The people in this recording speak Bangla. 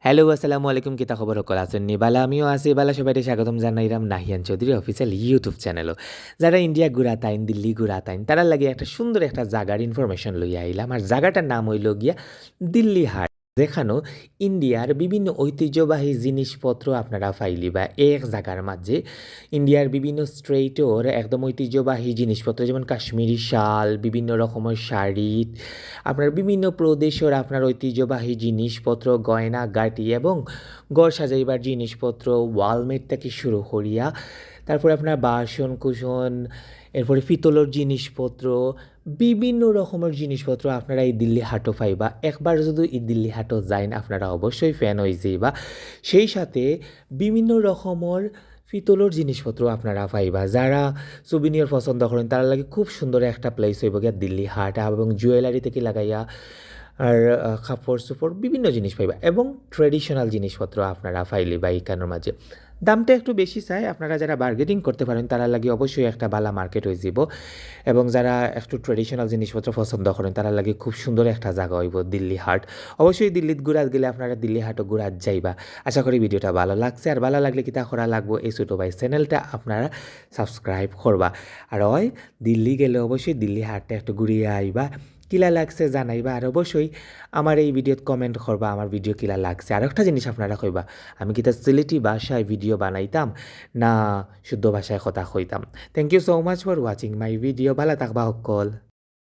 হ্যালো, আসসালামু আলাইকুম। কিতা খবর সকল আছেন নি? বালা আমিও আছি বালা। সবাইকে স্বাগতম জানাইলাম নাহিয়ান চৌধুরী অফিসিয়াল ইউটিউব চ্যানেলও। যারা ইন্ডিয়া ঘুরা তাইন, দিল্লি ঘুরা তাইন, তারার লাগি একটা সুন্দর একটা জাগার ইনফরমেশন লইয়া আইলাম। আর জাগাটার নাম হইল গিয়া দিল্লি হাট। যেখানেও ইন্ডিয়ার বিভিন্ন ঐতিহ্যবাহী জিনিসপত্র আপনারা পাইলিবা এক জায়গার মাঝে। ইন্ডিয়ার বিভিন্ন স্টেটর একদম ঐতিহ্যবাহী জিনিসপত্র যেমন কাশ্মীরি শাল, বিভিন্ন রকমের শাড়ি, আপনার বিভিন্ন প্রদেশের আপনার ঐতিহ্যবাহী জিনিসপত্র, গয়না গাটি এবং ঘর সাজাইবার জিনিসপত্র, ওয়ালমেট থেকে শুরু করিয়া তারপরে আপনার বাসন কুসন, এরপরে পিতলের জিনিসপত্র, বিভিন্ন রকমের জিনিসপত্র আপনারা এই দিল্লি হাটও পাইবা। একবার যদি এই দিল্লি হাটও যাইন আপনারা অবশ্যই ফ্যান হয়ে যাইবা। সেই সাথে বিভিন্ন রকমের পিতলের জিনিসপত্র আপনারা পাইবা। যারা সুবিনিয়র পছন্দ করেন তারা লাগে খুব সুন্দর একটা প্লেস হইব গিয়া দিল্লি হাট। এবং জুয়েলারি থেকে লাগাইয়া আর কাপড় চোপড় বিভিন্ন জিনিস পাইবা এবং ট্রেডিশনাল জিনিসপত্র আপনারা পাইলিবা এইখানের মাঝে। দামটা একটু বেশি চাই, আপনারা যারা বার্গেনিং করতে পারেন তারা লাগে অবশ্যই একটা বালা মার্কেট হয়ে যাব। এবং যারা একটু ট্রেডিশনাল জিনিসপত্র পছন্দ করেন তারা লাগে খুব সুন্দর একটা জায়গা হইব দিল্লি হাট। অবশ্যই দিল্লিত ঘুরাত গেলে আপনারা দিল্লি হাটও ঘুরাত যাইবা। আশা করি ভিডিওটা ভালো লাগছে। আর ভালো লাগলে কিতা করা লাগবো, এই ছোটো ভাই চ্যানেলটা আপনারা সাবস্ক্রাইব করবা। আর হয় দিল্লি গেলে অবশ্যই দিল্লি হাটটা একটু ঘুরিয়ে আইবা। কিলা লাগছে জানাইবা। আর অবশ্যই আমার এই ভিডিওত কমেন্ট করবা আমার ভিডিও কিলা লাগছে। আর একটা জিনিস আপনারা কইবা, আমি কি তা সিলেটি ভাষায় ভিডিও বানাইতাম না শুদ্ধ ভাষায় কথা কইতাম। Thank you so much for watching my video. ভালো থাকবা সকল।